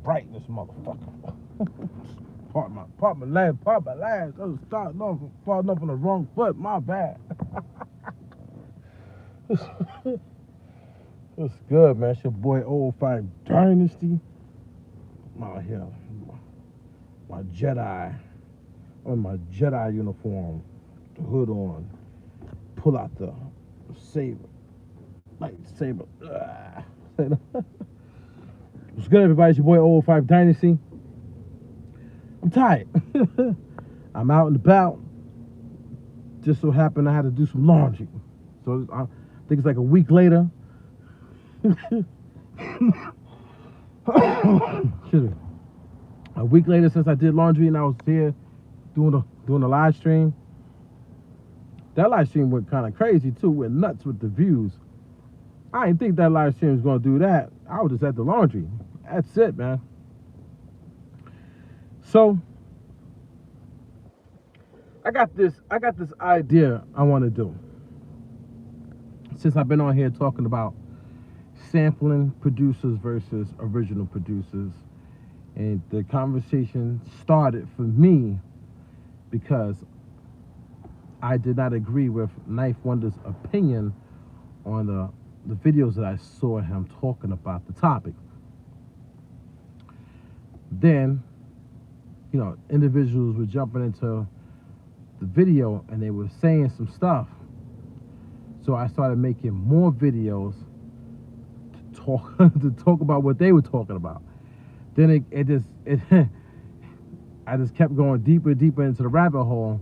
bright in this motherfucker. part my last. I was starting off on the wrong foot. My bad. What's good, man? It's your boy Old 5 Dynasty. I'm out here. My Jedi. On my Jedi uniform. The hood on. Pull out the saber. Lightsaber. What's good, everybody? It's your boy Old 5 Dynasty. I'm tired. I'm out and about. Just so happened I had to do some laundry. So I think it's like a week later. Excuse me. A week later since I did laundry and I was here doing a live stream. That live stream went kind of crazy too. Went nuts with the views. I didn't think that live stream was gonna do that. I was just at the laundry. That's it, man. So I got this idea I want to do. Since I've been on here talking about sampling producers versus original producers, and the conversation started for me because I did not agree with Knife Wonder's opinion on the videos that I saw him talking about the topic. Then, you know, individuals were jumping into the video and they were saying some stuff. So I started making more videos to talk about what they were talking about. Then I just kept going deeper and deeper into the rabbit hole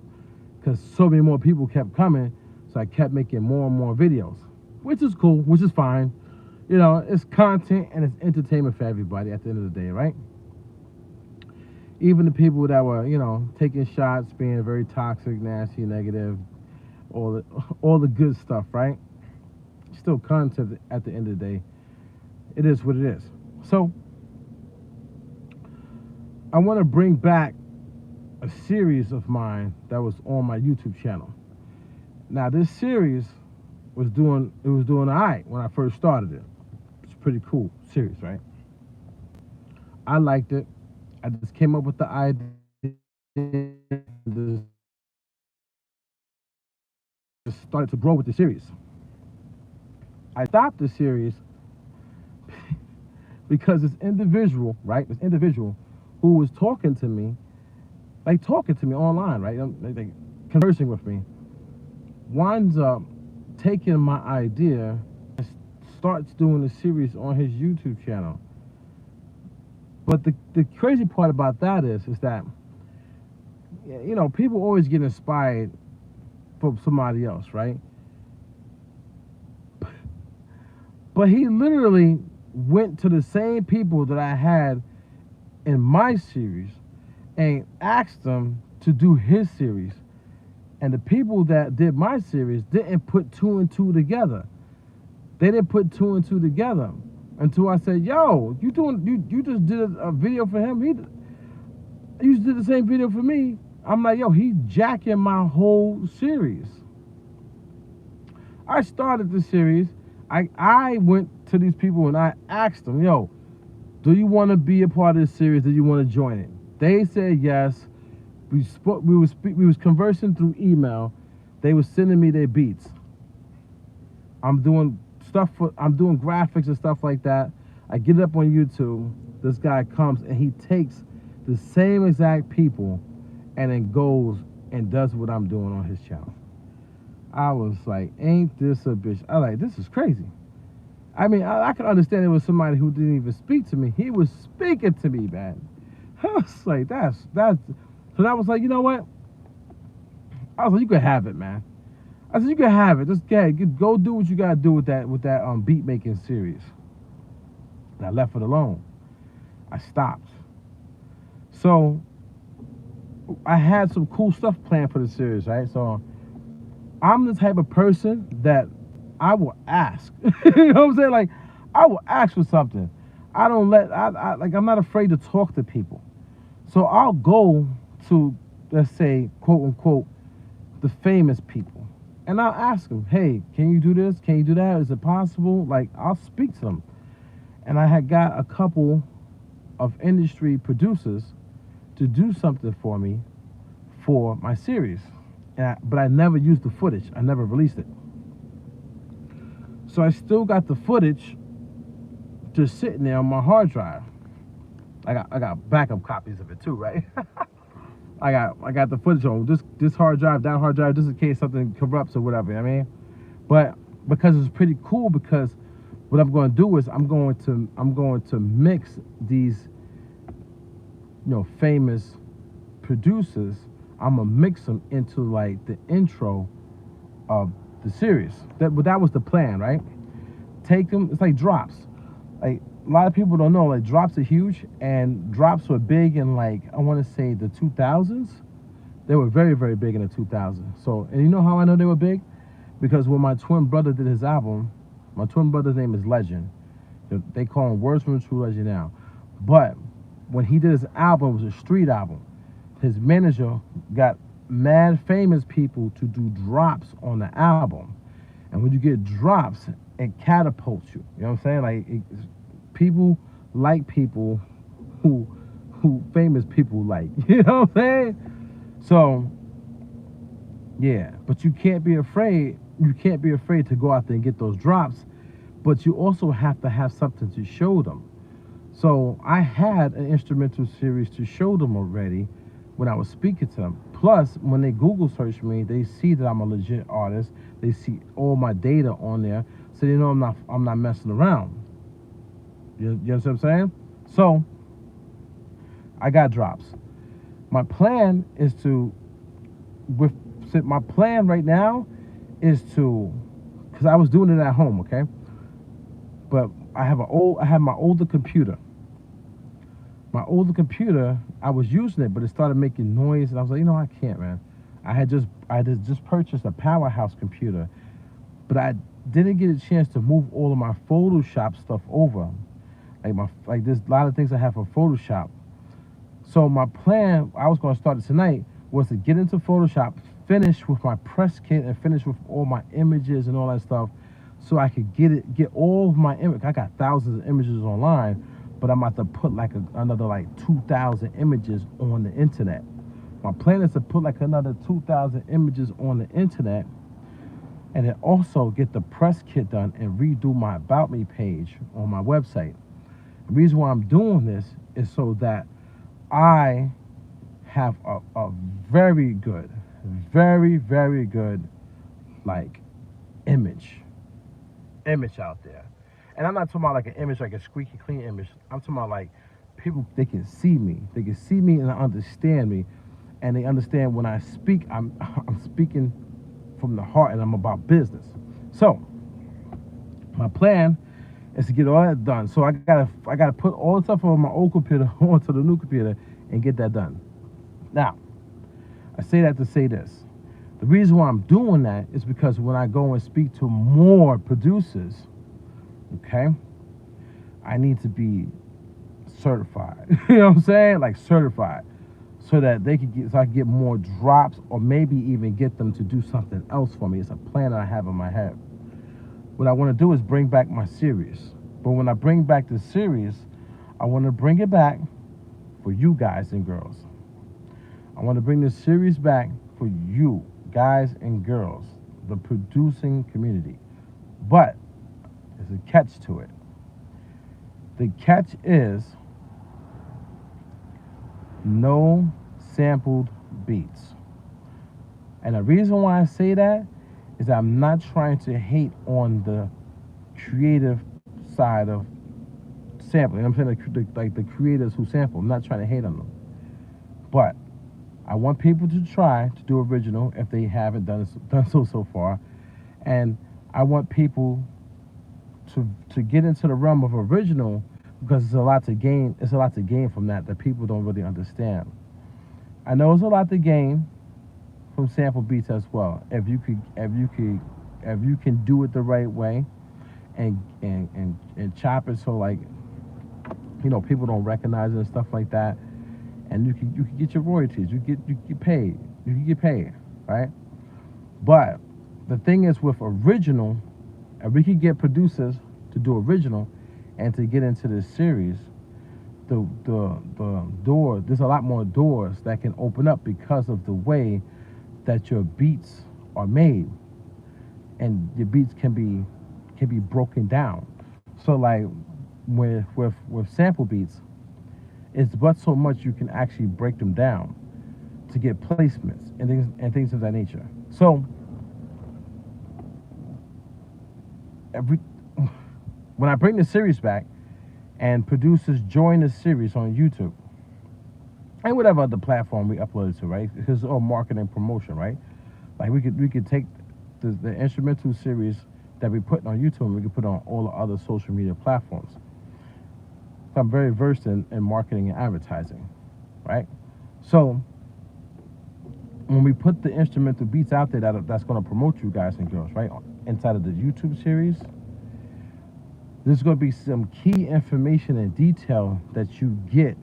because so many more people kept coming. So I kept making more and more videos, which is cool, which is fine. You know, it's content and it's entertainment for everybody at the end of the day, right? Even the people that were, you know, taking shots, being very toxic, nasty, negative, all the good stuff, right? Still content at the end of the day. It is what it is. So I want to bring back a series of mine that was on my YouTube channel. Now this series was doing all right when I first started it. It's a pretty cool series, right? I liked it. I just came up with the idea. Just started to grow with the series. I stopped the series because this individual, right? This individual who was talking to me online, right? Like conversing with me, winds up taking my idea and starts doing a series on his YouTube channel. But the crazy part about that is that, you know, people always get inspired from somebody else, right? But he literally went to the same people that I had in my series and asked them to do his series. And the people that did my series didn't put two and two together. They didn't put two and two together until I said, yo, you just did a video for him. You did the same video for me. I'm like, yo, he's jacking my whole series. I started the series. I went to these people and I asked them, yo, do you want to be a part of this series? Do you want to join it? They said yes. We was conversing through email. They were sending me their beats. I'm doing graphics and stuff like that. I get it up on YouTube. This guy comes and he takes the same exact people and then goes and does what I'm doing on his channel. I was like, ain't this a bitch? I like, this is crazy. I mean, I could understand it was somebody who didn't even speak to me. He was speaking to me, man. I was like, that's. So I was like, you know what? I was like, you can have it, man. I said, you can have it. Just go do what you gotta do with that beat making series. And I left it alone. I stopped. So I had some cool stuff planned for the series, right? So I'm the type of person that I will ask. You know what I'm saying? Like, I will ask for something. I don't I'm not afraid to talk to people. So I'll go to, let's say, quote unquote, the famous people. And I'll ask them, hey, can you do this? Can you do that? Is it possible? Like, I'll speak to them. And I had got a couple of industry producers to do something for me for my series. But I never used the footage. I never released it. So I still got the footage just sitting there on my hard drive. I got backup copies of it too, right? I got the footage on this hard drive, that hard drive, just in case something corrupts or whatever. I mean, but because it's pretty cool, because what I'm going to do is I'm going to mix these, famous producers. I'm gonna mix them into like the intro of the series. But that was the plan, right? Take them. It's like drops. Like a lot of people don't know, like drops are huge, and drops were big in, like, I want to say the 2000s. They were very, very big in the 2000s. So, and you know how I know they were big? Because when my twin brother did his album, my twin brother's name is Legend. They call him Words from a True Legend now. But when he did his album, it was a street album. His manager got mad famous people to do drops on the album. And when you get drops, it catapults you. You know what I'm saying? Like, people like people who famous people like. You know what I'm saying? So, yeah. But you can't be afraid. You can't be afraid to go out there and get those drops. But you also have to have something to show them. So I had an instrumental series to show them already when I was speaking to them. Plus, when they Google search me, they see that I'm a legit artist. They see all my data on there, so they know I'm not messing around. You know what I'm saying? So I got drops. My plan is my plan right now is to, because I was doing it at home, okay? But I have my older computer. My older computer, I was using it, but it started making noise, and I was like, I can't, man. I had just purchased a powerhouse computer, but I didn't get a chance to move all of my Photoshop stuff over. Like there's a lot of things I have for Photoshop. So my plan, I was going to start it tonight, was to get into Photoshop, finish with my press kit, and finish with all my images and all that stuff, so I could get all of my images. I got thousands of images online, but I'm about to put like another 2,000 images on the internet. My plan is to put like another 2,000 images on the internet, and then also get the press kit done and redo my About Me page on my website. The reason why I'm doing this is so that I have a very good, very, very good, like, image out there. And I'm not talking about like an image, like a squeaky clean image. I'm talking about like people, they can see me. They can see me and understand me. And they understand when I speak, I'm speaking from the heart, and I'm about business. So my plan is to get all that done. So I gotta put all the stuff on my old computer onto the new computer and get that done. Now, I say that to say this. The reason why I'm doing that is because when I go and speak to more producers, okay, I need to be certified. You know what I'm saying? Like certified. So that I can get more drops, or maybe even get them to do something else for me. It's a plan that I have in my head. What I want to do is bring back my series. But when I bring back the series, I want to bring it back for you guys and girls. I want to bring this series back for you guys and girls, the producing community. But there's a catch to it. The catch is no sampled beats. And the reason why I say that is I'm not trying to hate on the creative side of sampling. I'm saying like the creators who sample. I'm not trying to hate on them. But I want people to try to do original if they haven't done so far. And I want people to get into the realm of original, because it's a lot to gain. It's a lot to gain from that people don't really understand. I know it's a lot to gain from sample beats as well. If you can do it the right way, and chop it so, like, people don't recognize it and stuff like that, and you can get your royalties. You get paid. You can get paid, right? But the thing is, with original, if we could get producers to do original and to get into this series, the door. There's a lot more doors that can open up because of the way that your beats are made, and your beats can be broken down. So like with sample beats, it's but so much you can actually break them down to get placements and things of that nature. So every when I bring the series back and producers join the series on YouTube and whatever other platform we upload it to, right? Because it's all marketing and promotion, right? Like we could take the instrumental series that we put on YouTube and we could put on all the other social media platforms. So I'm very versed in marketing and advertising, right? So when we put the instrumental beats out there that's going to promote you guys and girls, right, inside of the YouTube series, there's going to be some key information and detail that you get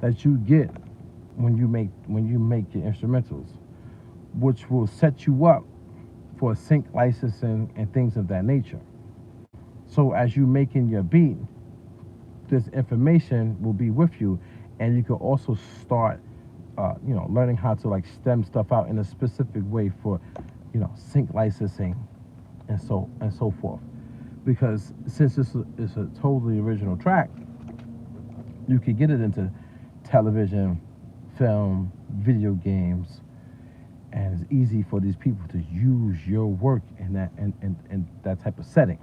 that you get when you make your instrumentals, which will set you up for sync licensing and things of that nature. So as you making your beat, this information will be with you, and you can also start learning how to like stem stuff out in a specific way for sync licensing and so forth. Because since this is a totally original track, you can get it into television, film, video games, and it's easy for these people to use your work in that type of setting.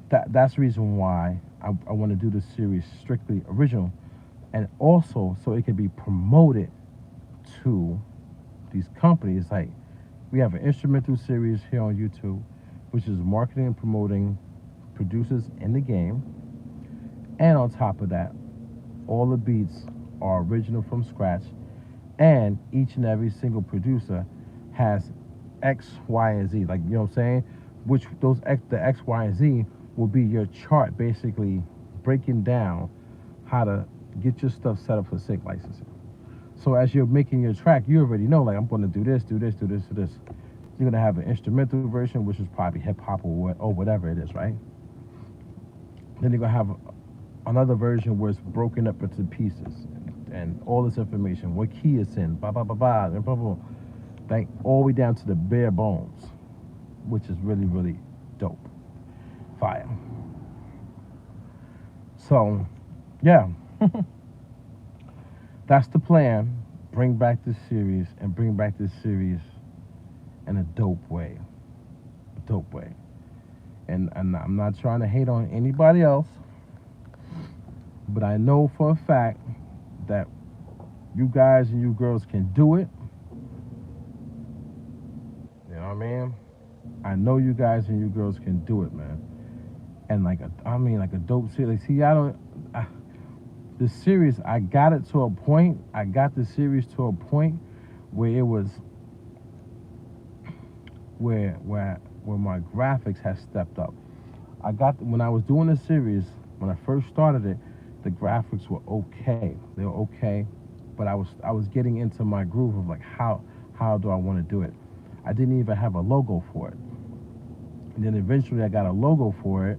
That's the reason why I want to do this series strictly original, and also so it can be promoted to these companies. Like, we have an instrumental series here on YouTube, which is marketing and promoting producers in the game, and on top of that, all the beats are original from scratch, and each and every single producer has X, Y, and Z. Like, you know what I'm saying? Which the X, Y, and Z will be your chart, basically breaking down how to get your stuff set up for sync licensing. So as you're making your track, you already know, like, I'm going to do this, do this, do this, do this. You're going to have an instrumental version, which is probably hip hop or whatever it is, right? Then you're going to have another version where it's broken up into pieces and all this information, what key it's in, blah, blah, blah, blah, and blah, blah, blah. Like, all the way down to the bare bones, which is really, really dope. Fire. So, yeah. That's the plan. Bring back this series and bring back this series in a dope way. A dope way. And I'm not trying to hate on anybody else, but I know for a fact that you guys and you girls can do it. You know what I mean? I know you guys and you girls can do it, man. And like a dope series. See, the series, I got it to a point. I got the series to a point where it was where my graphics has stepped up. When I was doing the series, when I first started it, the graphics were okay. They were okay, but I was getting into my groove of like how do I want to do it. I didn't even have a logo for it. And then eventually I got a logo for it,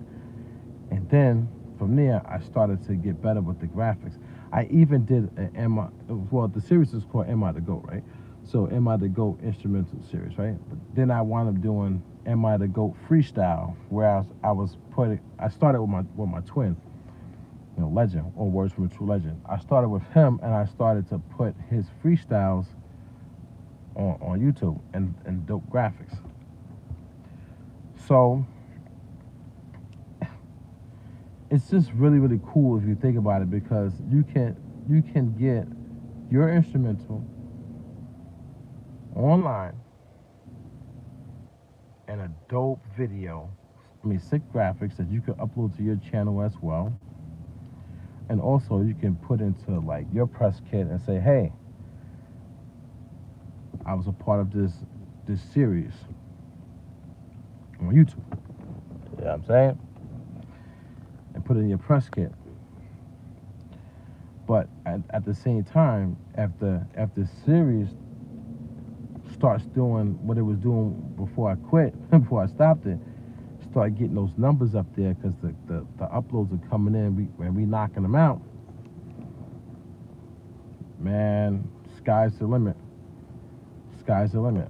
and then from there I started to get better with the graphics. I even did the series is called Am I the GOAT, right? So Am I the GOAT instrumental series, right? But then I wound up doing Am I the GOAT freestyle, where I started with my twin, legend, or Words from a True Legend. I started with him, and I started to put his freestyles on YouTube and dope graphics. So it's just really, really cool if you think about it, because you can get your instrumental online and a dope video, sick graphics that you can upload to your channel as well. And also you can put into like your press kit and say, hey, I was a part of this series on YouTube. You know what I'm saying? And put it in your press kit. But at the same time, after series starts doing what it was doing before I quit, before I stopped it, start getting those numbers up there because the uploads are coming in and we knocking them out, man, sky's the limit. Sky's the limit.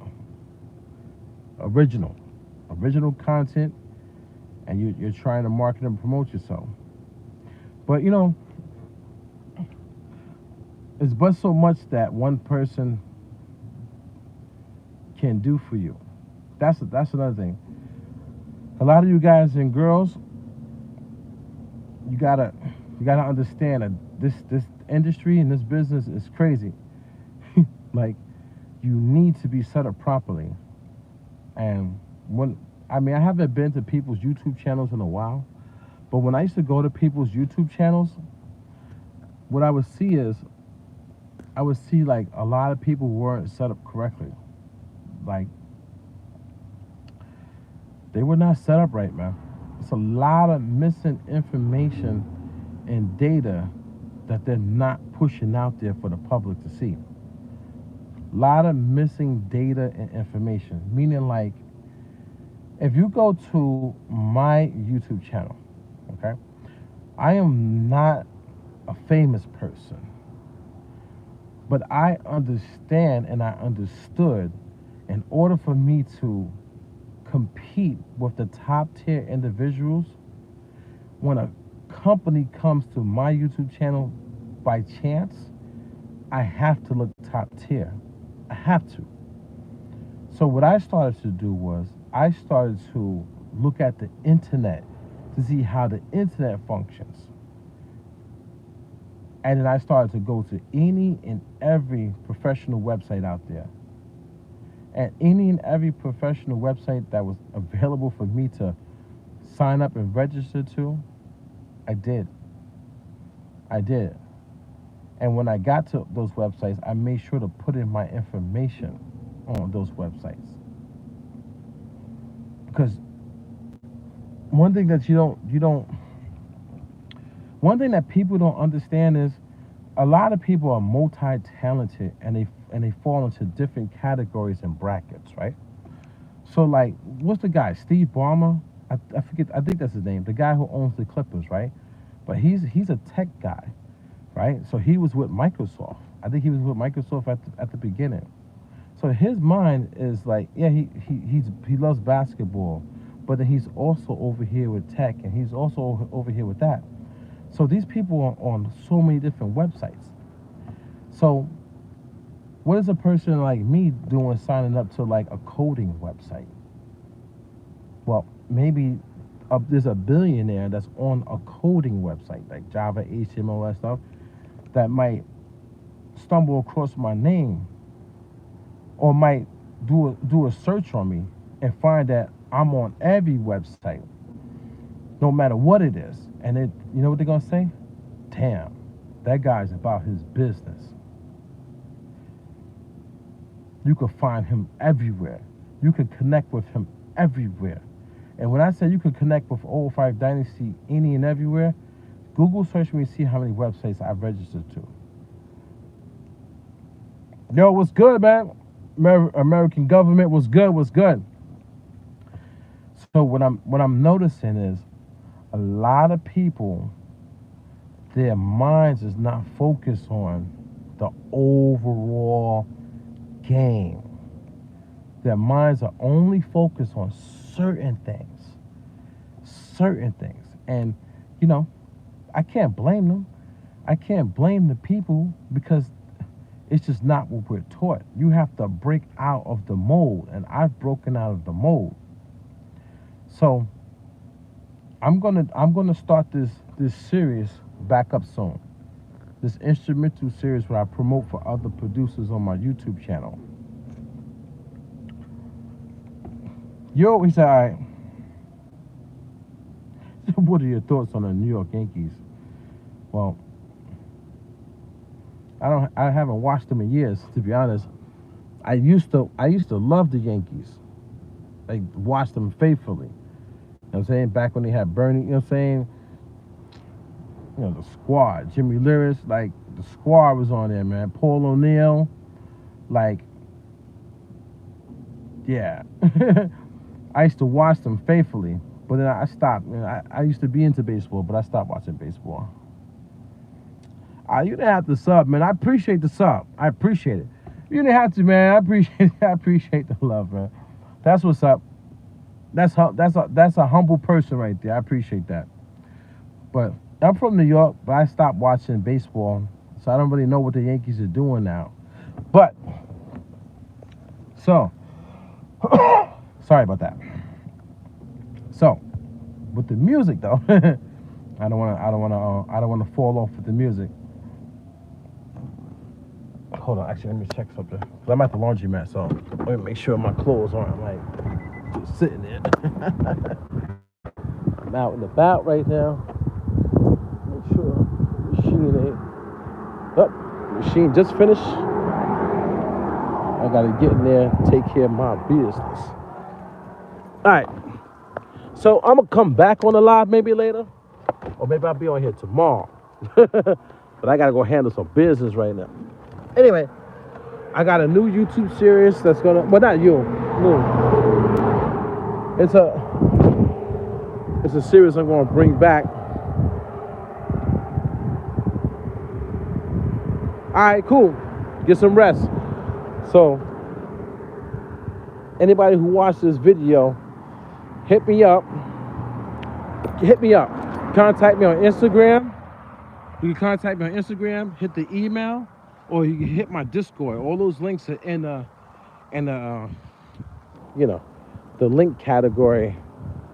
Original content, and you're trying to market and promote yourself. But you know, it's but so much that one person can do for you. That's another thing. A lot of you guys and girls, you gotta understand that this industry and this business is crazy. Like, you need to be set up properly. And I haven't been to people's YouTube channels in a while, but when I used to go to people's YouTube channels, what I would see like a lot of people weren't set up correctly. Like, they were not set up right, man. It's a lot of missing information and data that they're not pushing out there for the public to see. A lot of missing data and information, meaning like, if you go to my YouTube channel, okay, I am not a famous person, but I understand and I understood, in order for me to compete with the top tier individuals, when a company comes to my YouTube channel by chance, I have to look top tier. I have to. So what I started to do was I started to look at the internet to see how the internet functions. And then I started to go to any and every professional website out there. And any and every professional website that was available for me to sign up and register to, I did. And when I got to those websites, I made sure to put in my information on those websites. Because one thing that one thing that people don't understand is a lot of people are multi-talented and they fall into different categories and brackets, right? So like, what's the guy, Steve Ballmer? I forget, I think that's his name, the guy who owns the Clippers, right? But he's a tech guy, right? So he was with Microsoft. I think he was with Microsoft at the beginning. So his mind is like, yeah, he loves basketball, but then he's also over here with tech, and he's also over here with that. So these people are on so many different websites. So what is a person like me doing signing up to like a coding website? Well, maybe there's a billionaire that's on a coding website like Java, HTML, that stuff, that might stumble across my name or might do a search on me and find that I'm on every website, no matter what it is. And you know what they're gonna say? Damn, that guy's about his business. You can find him everywhere. You can connect with him everywhere. And when I say you can connect with 005 Dynasty any and everywhere, Google search me and see how many websites I've registered to. Yo, what's good, man? American government, what's good? What's good? So what I'm noticing is a lot of people, their minds is not focused on the overall game. Their minds are only focused on certain things. And, you know, I can't blame them. I can't blame the people because it's just not what we're taught. You have to break out of the mold, and I've broken out of the mold. So I'm gonna start this series back up soon. This instrumental series where I promote for other producers on my YouTube channel. Yo, he said, all right. What are your thoughts on the New York Yankees? Well, I haven't watched them in years, to be honest. I used to love the Yankees. I watched them faithfully. You know what I'm saying? Back when they had Bernie, you know what I'm saying? You know, the squad, Jimmy Lewis, like the squad was on there, man. Paul O'Neill, like, yeah. I used to watch them faithfully. But then I stopped. I used to be into baseball, but I stopped watching baseball. You didn't have to sub, man. I appreciate the sub. I appreciate it. You didn't have to, man. I appreciate the love, man. That's what's up. That's a humble person right there. I appreciate that. But I'm from New York, but I stopped watching baseball, so I don't really know what the Yankees are doing now. But so sorry about that. So with the music though, I don't want to fall off with the music. Hold on, actually, let me check something. Cause I'm at the laundromat, so let me make sure my clothes aren't like just sitting there. I'm out and about right now. Make sure the machine ain't. Oh, machine just finished. I gotta get in there, take care of my business. All right. So I'm gonna come back on the live maybe later, or maybe I'll be on here tomorrow. But I gotta go handle some business right now. Anyway, I got a new YouTube series that's gonna, well, not you, new. It's a series I'm gonna bring back. All right, cool. Get some rest. So, anybody who watched this video, hit me up. Contact me on Instagram. You can contact me on Instagram. Hit the email. Or you can hit my Discord. All those links are in the link category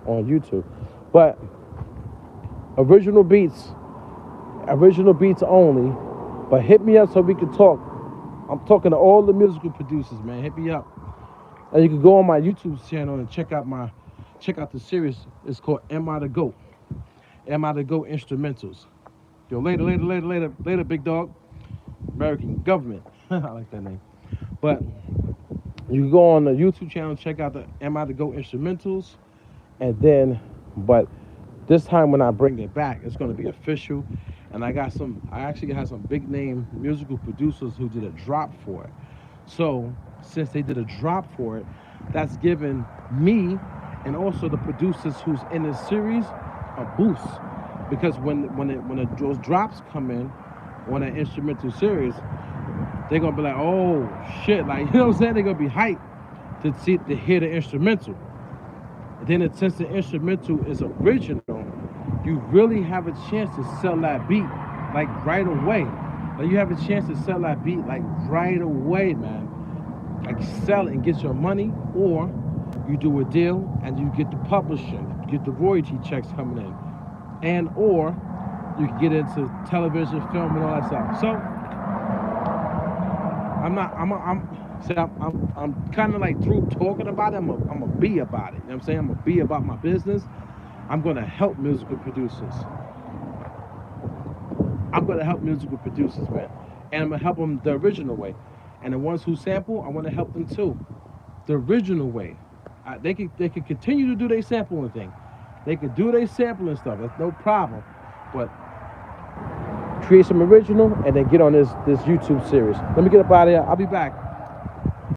on YouTube. But original beats only. But hit me up so we can talk. I'm talking to all the musical producers, man. Hit me up. And you can go on my YouTube channel and check out the series. It's called Am I the GOAT? Am I the GOAT Instrumentals? Yo, later, big dog. American government. I like that name. But you can go on the YouTube channel, check out the Am I the GOAT Instrumentals. And then, but this time when I bring it back, it's going to be official. And I actually have some big name musical producers who did a drop for it. So since they did a drop for it, that's given me and also the producers who's in this series a boost. Because when those drops come in on an instrumental series, they're gonna be like, oh shit, like, you know what I'm saying? They're gonna be hyped to hear the instrumental. And then since the instrumental is original, you really have a chance to sell that beat like right away. Like you have a chance to sell that beat like right away, man. Like sell it and get your money, or you do a deal and you get the publishing, you get the royalty checks coming in, and or you can get into television, film, and all that stuff. So I'm kind of like through talking about it. I'm gonna be about it. You know what I'm saying? I'm gonna be about my business. I'm gonna help musical producers. Man. And I'm gonna help them the original way. And the ones who sample, I want to help them too, the original way. They can continue to do their sampling thing. They can do their sampling stuff. That's no problem. But create some original and then get on this YouTube series. Let me get up out of here. I'll be back.